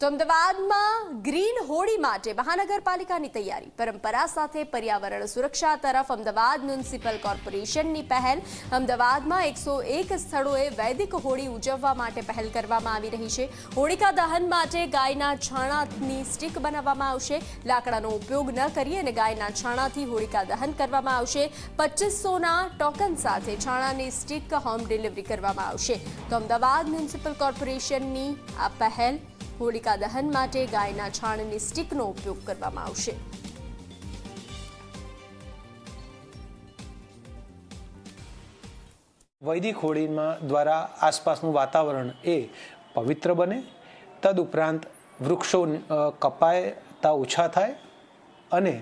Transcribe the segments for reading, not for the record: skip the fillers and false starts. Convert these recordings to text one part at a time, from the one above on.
તો અમદાવાદમાં ગ્રીન હોળી માટે મહાનગરપાલિકાની તૈયારી પરંપરા સાથે પર્યાવરણ સુરક્ષા તરફ અમદાવાદ મ્યુનિસિપલ કોર્પોરેશનની પહેલ અમદાવાદમાં 101 સ્થળોએ વૈદિક હોળી ઉજવવા માટે પહેલ કરવામાં આવી રહી છે। હોળિકા દહન માટે ગાયના છાણાની સ્ટિક બનાવવામાં આવશે। લાકડાનો ઉપયોગ ન કરી અને ગાયના છાણાથી હોળિકા દહન કરવામાં આવશે। 2500ના ટોકન સાથે છાણાની સ્ટિક હોમ ડિલિવરી કરવામાં આવશે। તો અમદાવાદ મ્યુનિસિપલ કોર્પોરેશનની આ પહેલ હોળિકા દહન માટે ગાયના છાણની સ્ટિકનો ઉપયોગ કરવામાં આવશે। વૈદિક હોળીમાં દ્વારા આસપાસનું વાતાવરણ એ પવિત્ર બને, તદુપરાંત વૃક્ષો કપાતા ઓછા થાય અને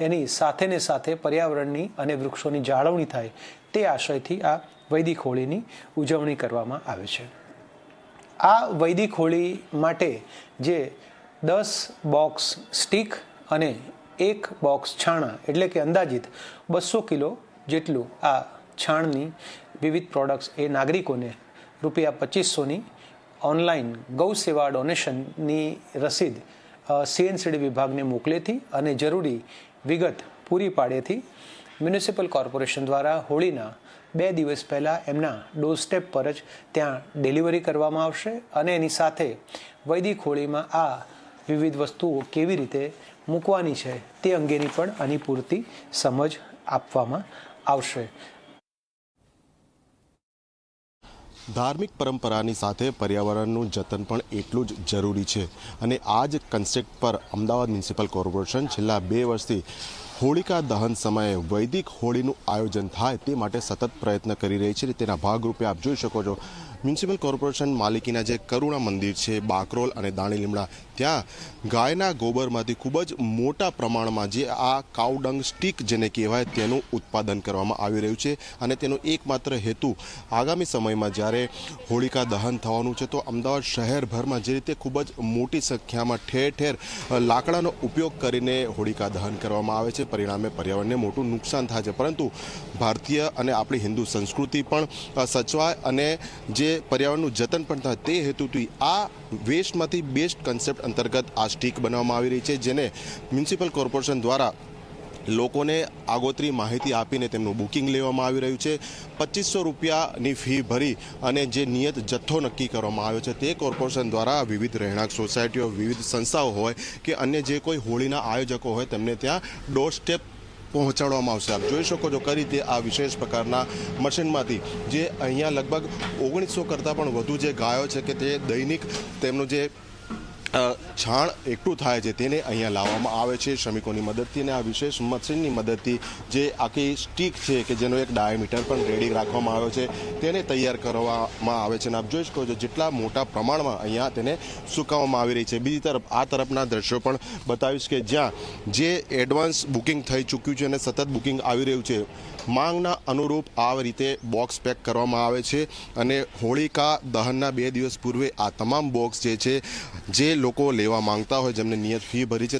એની સાથેને સાથે પર્યાવરણની અને વૃક્ષોની જાળવણી થાય તે આશયથી આ વૈદિક હોળીની ઉજવણી કરવામાં આવે છે। આ વૈદિક હોળી માટે જે 10 બોક્સ સ્ટીક અને 1 બોક્સ છાણા એટલે કે અંદાજિત 200 કિલો જેટલું આ છાણની વિવિધ પ્રોડક્ટ્સ એ નાગરિકોને ₹2500ની ઓનલાઈન ગૌ સેવા ડોનેશનની રસીદ CNCD વિભાગને મોકલેથી અને જરૂરી વિગત પૂરી પાડેથી મ્યુનિસિપલ કોર્પોરેશન દ્વારા હોળીના 2 દિવસ પહેલાં એમના ડોર સ્ટેપ પર જ ત્યાં ડિલિવરી કરવામાં આવશે અને એની સાથે વૈદિક હોળીમાં આ વિવિધ વસ્તુઓ કેવી રીતે મૂકવાની છે તે અંગેની પણ આની પૂરતી સમજ આપવામાં આવશે। ધાર્મિક પરંપરાની સાથે પર્યાવરણનું જતન પણ એટલું જ જરૂરી છે અને આ જ કન્સેપ્ટ પર અમદાવાદ મ્યુનિસિપલ કોર્પોરેશન છેલ્લા 2 વર્ષથી હોળિકા દહન સમયે વૈદિક હોળીનું આયોજન થાય તે માટે સતત પ્રયત્ન કરી રહી છે। તેના ભાગરૂપે આપ જોઈ શકો છો મ્યુનિસિપલ કોર્પોરેશન માલિકીના જે કરુણા મંદિર છે, બાકરોલ અને દાણી લીમડા, ત્યાં ગાયના ગોબરમાંથી ખૂબ જ મોટા પ્રમાણમાં જે આ કાઉડંગ સ્ટીક જેને કહેવાય તેનું ઉત્પાદન કરવામાં આવી રહ્યું છે અને તેનો એકમાત્ર હેતુ આગામી સમયમાં જ્યારે હોળિકા દહન થવાનું છે તો અમદાવાદ શહેરભરમાં જે રીતે ખૂબ જ મોટી સંખ્યામાં ઠેર ઠેર લાકડાનો ઉપયોગ કરીને હોળિકા દહન કરવામાં આવે છે, પરિણામે પર્યાવરણને મોટું નુકસાન થાય છે, પરંતુ ભારતીય અને આપણી હિન્દુ સંસ્કૃતિ પણ સચવાય અને જે પર્યાવરણનું જતન પણ થાય તે હેતુથી આ વેસ્ટમાંથી બેસ્ટ કન્સેપ્ટ અંતર્ગત આ સ્ટીક બનાવવામાં આવી રહી છે, જેને મ્યુનિસિપલ કોર્પોરેશન દ્વારા લોકોને આગોતરી માહિતી આપીને તેમનું બુકિંગ લેવામાં આવી રહ્યું છે। ₹2500ની ફી ભરી અને જે નિયત જથ્થો નક્કી કરવામાં આવ્યો છે તે કોર્પોરેશન દ્વારા વિવિધ રહેણાંક સોસાયટીઓ, વિવિધ સંસ્થાઓ હોય કે અન્ય જે કોઈ હોળીના આયોજકો હોય તેમને ત્યાં ડોર સ્ટેપ પહોંચાડવામાં આવશે। આપ જોઈ શકો છો કઈ રીતે આ વિશેષ પ્રકારના મશીનમાંથી જે અહીંયા લગભગ 1900 કરતાં પણ વધુ જે ગાયો છે કે તે દૈનિક તેમનું જે છાણ એકઠું થાય છે તેને અહીંયા લાવવામાં આવે છે શ્રમિકોની મદદથી અને આ વિશેષ મશીનની મદદથી જે આખી સ્ટીક છે કે જેનો એક ડાયામીટર પણ રેડી રાખવામાં આવ્યો છે તેને તૈયાર કરવામાં આવે છે અને આપ જોઈ શકો છો જેટલા મોટા પ્રમાણમાં અહીંયા તેને સુકાવવામાં આવી રહી છે। બીજી તરફ આ તરફના દ્રશ્યો પણ બતાવીશ કે જ્યાં જે એડવાન્સ બુકિંગ થઈ ચૂક્યું છે અને સતત બુકિંગ આવી રહ્યું છે, માંગના અનુરૂપ આ રીતે બોક્સ પેક કરવામાં આવે છે અને હોળિકા દહનના 2 દિવસ પૂર્વે આ તમામ બોક્સ જે છે જે લોકો લેવા માંગતા હોય જેમને નિયત ફી ભરી છે